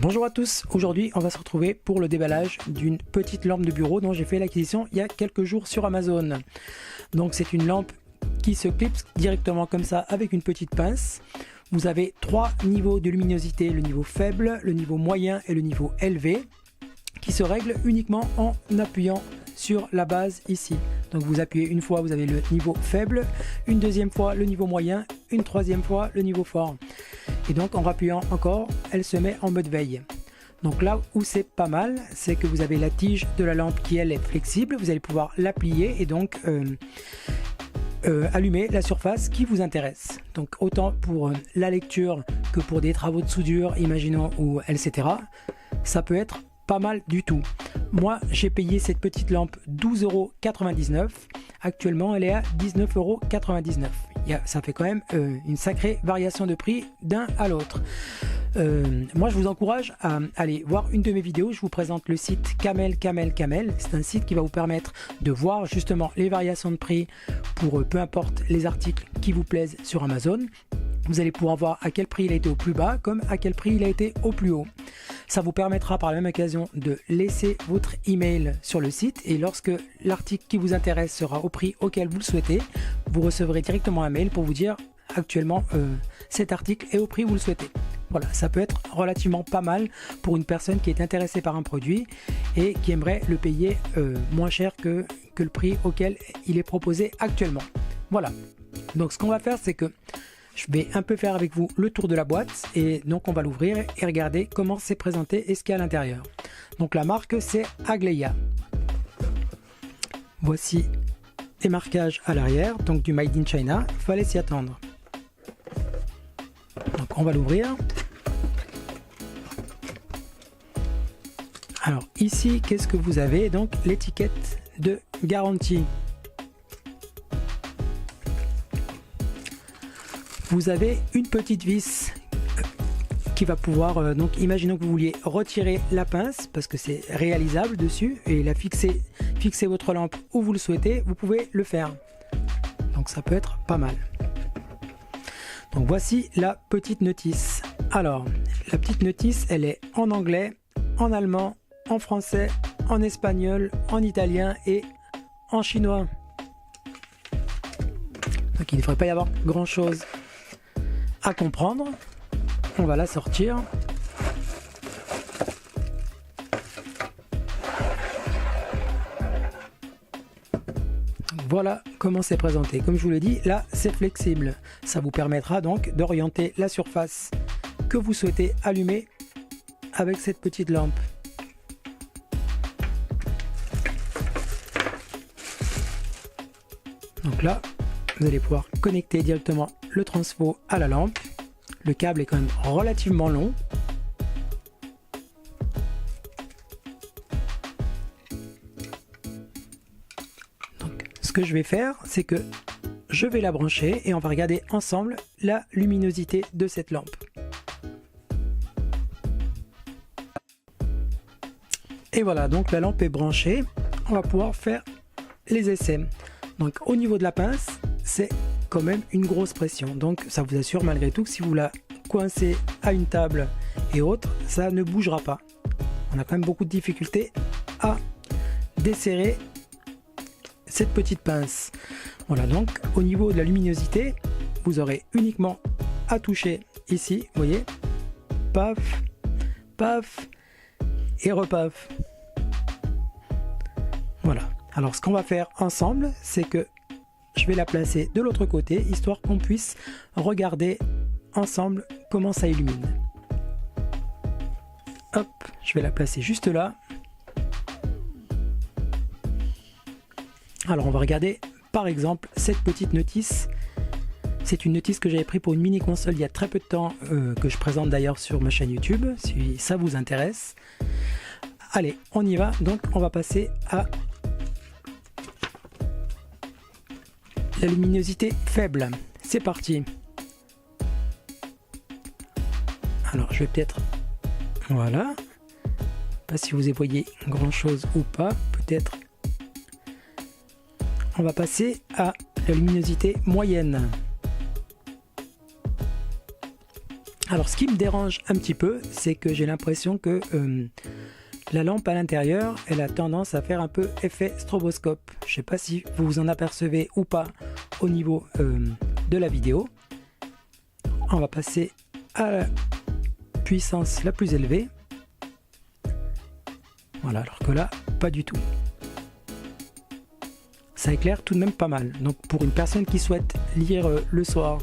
Bonjour à tous, aujourd'hui on va se retrouver pour le déballage d'une petite lampe de bureau dont j'ai fait l'acquisition il y a quelques jours sur Amazon. Donc c'est une lampe qui se clipse directement comme ça avec une petite pince. Vous avez trois niveaux de luminosité, le niveau faible, le niveau moyen et le niveau élevé, qui se règlent uniquement en appuyant sur la base ici. Donc vous appuyez une fois, vous avez le niveau faible, une deuxième fois le niveau moyen, une troisième fois le niveau fort. Et donc en rappuyant encore, elle se met en mode veille. Donc là où c'est pas mal, c'est que vous avez la tige de la lampe qui elle est flexible, vous allez pouvoir la plier et donc allumer la surface qui vous intéresse. Donc autant pour la lecture que pour des travaux de soudure, imaginons, ou etc. Ça peut être pas mal du tout. Moi j'ai payé cette petite lampe 12,99 €. Actuellement elle est à 19,99 €. Ça fait quand même une sacrée variation de prix d'un à l'autre. Moi je vous encourage à aller voir une de mes vidéos. Je vous présente le site Camel. C'est un site qui va vous permettre de voir justement les variations de prix pour peu importe les articles qui vous plaisent sur Amazon. Vous allez pouvoir voir à quel prix il a été au plus bas comme à quel prix il a été au plus haut. Ça vous permettra par la même occasion de laisser votre email sur le site et lorsque l'article qui vous intéresse sera au prix auquel vous le souhaitez, vous recevrez directement un mail pour vous dire actuellement cet article est au prix où vous le souhaitez. Voilà, ça peut être relativement pas mal pour une personne qui est intéressée par un produit et qui aimerait le payer moins cher que le prix auquel il est proposé actuellement. Voilà, donc ce qu'on va faire c'est que je vais un peu faire avec vous le tour de la boîte et donc on va l'ouvrir et regarder comment c'est présenté et ce qu'il y a à l'intérieur. Donc la marque c'est Agleia. Voici les marquages à l'arrière, donc du Made in China, il fallait s'y attendre. Donc on va l'ouvrir. Alors ici, qu'est-ce que vous avez? Donc l'étiquette de garantie. Vous avez une petite vis qui va pouvoir, donc imaginons que vous vouliez retirer la pince parce que c'est réalisable dessus et la fixer votre lampe où vous le souhaitez, vous pouvez le faire. Donc ça peut être pas mal. Donc voici la petite notice. Alors la petite notice elle est en anglais, en allemand, en français, en espagnol, en italien et en chinois. Donc il ne devrait pas y avoir grand chose à comprendre. On va la sortir. Voilà comment c'est présenté. Comme je vous l'ai dit, là c'est flexible. Ça vous permettra donc d'orienter la surface que vous souhaitez allumer avec cette petite lampe. Donc là, vous allez pouvoir connecter directement le transfo à la lampe. Le câble est quand même relativement long. Donc, ce que je vais faire, c'est que je vais la brancher et on va regarder ensemble la luminosité de cette lampe. Et voilà, donc la lampe est branchée. On va pouvoir faire les essais. Donc au niveau de la pince, c'est quand même une grosse pression. Donc ça vous assure malgré tout que si vous la coincez à une table et autres, ça ne bougera pas. On a quand même beaucoup de difficultés à desserrer cette petite pince. Voilà, donc au niveau de la luminosité, vous aurez uniquement à toucher ici, vous voyez, paf, paf et repaf. Voilà. Alors ce qu'on va faire ensemble, c'est que je vais la placer de l'autre côté, histoire qu'on puisse regarder ensemble comment ça illumine. Hop, je vais la placer juste là. Alors on va regarder par exemple cette petite notice. C'est une notice que j'avais pris pour une mini console il y a très peu de temps, que je présente d'ailleurs sur ma chaîne YouTube, si ça vous intéresse. Allez, on y va, donc on va passer à la luminosité faible. C'est parti. Alors je vais peut-être, voilà, pas si vous y voyez grand chose ou pas, peut-être. On va passer à la luminosité moyenne. Alors ce qui me dérange un petit peu, c'est que j'ai l'impression que la lampe à l'intérieur, elle a tendance à faire un peu effet stroboscope. Je ne sais pas si vous vous en apercevez ou pas au niveau de la vidéo. On va passer à la puissance la plus élevée. Voilà, alors que là, pas du tout. Ça éclaire tout de même pas mal. Donc pour une personne qui souhaite lire le soir,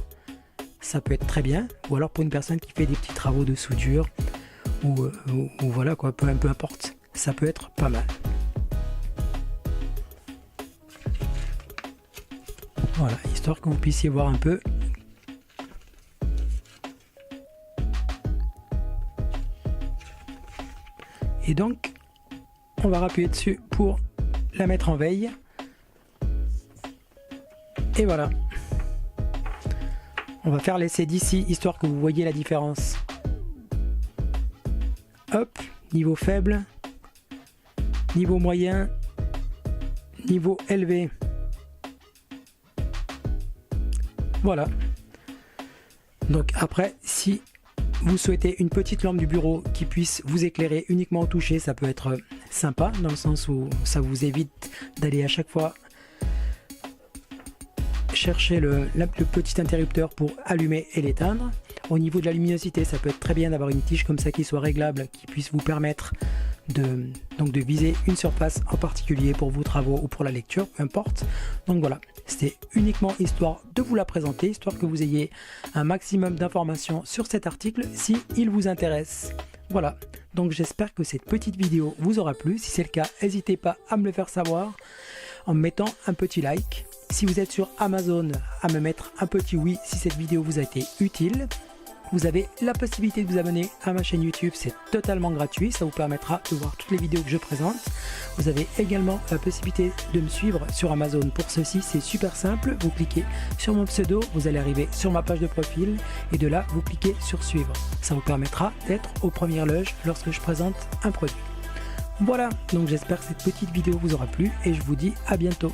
ça peut être très bien. Ou alors pour une personne qui fait des petits travaux de soudure, ou voilà quoi, peu importe, ça peut être pas mal. Voilà, histoire que vous puissiez voir un peu. Et donc, on va appuyer dessus pour la mettre en veille. Et voilà. On va faire l'essai d'ici, histoire que vous voyez la différence. Hop, niveau faible, niveau moyen, niveau élevé. Voilà. Donc après, si vous souhaitez une petite lampe du bureau qui puisse vous éclairer uniquement au toucher, ça peut être sympa, dans le sens où ça vous évite d'aller à chaque fois chercher le petit interrupteur pour allumer et l'éteindre. Au niveau de la luminosité, ça peut être très bien d'avoir une tige comme ça qui soit réglable, qui puisse vous permettre de viser une surface en particulier pour vos travaux ou pour la lecture, peu importe. Donc voilà, c'était uniquement histoire de vous la présenter, histoire que vous ayez un maximum d'informations sur cet article si il vous intéresse. Voilà, donc j'espère que cette petite vidéo vous aura plu. Si c'est le cas, n'hésitez pas à me le faire savoir en me mettant un petit like. Si vous êtes sur Amazon, à me mettre un petit oui si cette vidéo vous a été utile. Vous avez la possibilité de vous abonner à ma chaîne YouTube, c'est totalement gratuit, ça vous permettra de voir toutes les vidéos que je présente. Vous avez également la possibilité de me suivre sur Amazon. Pour ceci, c'est super simple, vous cliquez sur mon pseudo, vous allez arriver sur ma page de profil et de là, vous cliquez sur suivre. Ça vous permettra d'être aux premières loges lorsque je présente un produit. Voilà, donc j'espère que cette petite vidéo vous aura plu et je vous dis à bientôt.